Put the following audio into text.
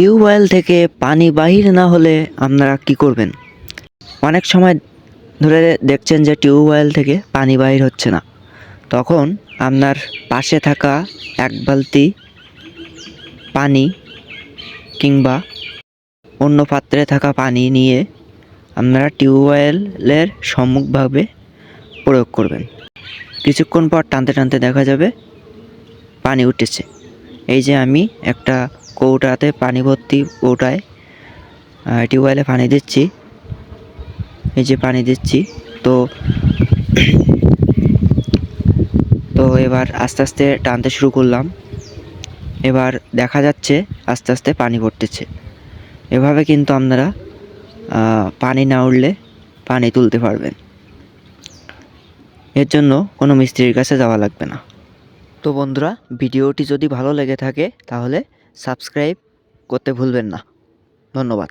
Tubewell থেকে পানি বাহির না হলে আপনারা কি করবেন? অনেক সময় ধরে দেখছেন যে টিউবওয়েল থেকে পানি বাহির হচ্ছে না, তখন আপনার পাশে থাকা এক বালতি পানি কিংবা অন্য পাত্রে থাকা পানি নিয়ে আপনারা টিউবওয়েলের সম্মুখভাবে প্রয়োগ করবেন। কিছুক্ষণ পর টানতে টানতে দেখা যাবে পানি উঠেছে। এই যে আমি একটা কৌটাতে পানি ভর্তি কৌটায় টিউবওয়েলে পানি দিচ্ছি, এই যে পানি দিচ্ছি। তো এবার আস্তে আস্তে টানতে শুরু করলাম। এবার দেখা যাচ্ছে আস্তে আস্তে পানি পড়তেছে। এভাবে কিন্তু আপনারা পানি না উঠলে পানি তুলতে পারবেন। এর জন্য কোনো মিস্ত্রির কাছে যাওয়া লাগবে না। তো বন্ধুরা, ভিডিওটি যদি ভালো লেগে থাকে তাহলে সাবস্ক্রাইব করতে ভুলবেন না। ধন্যবাদ।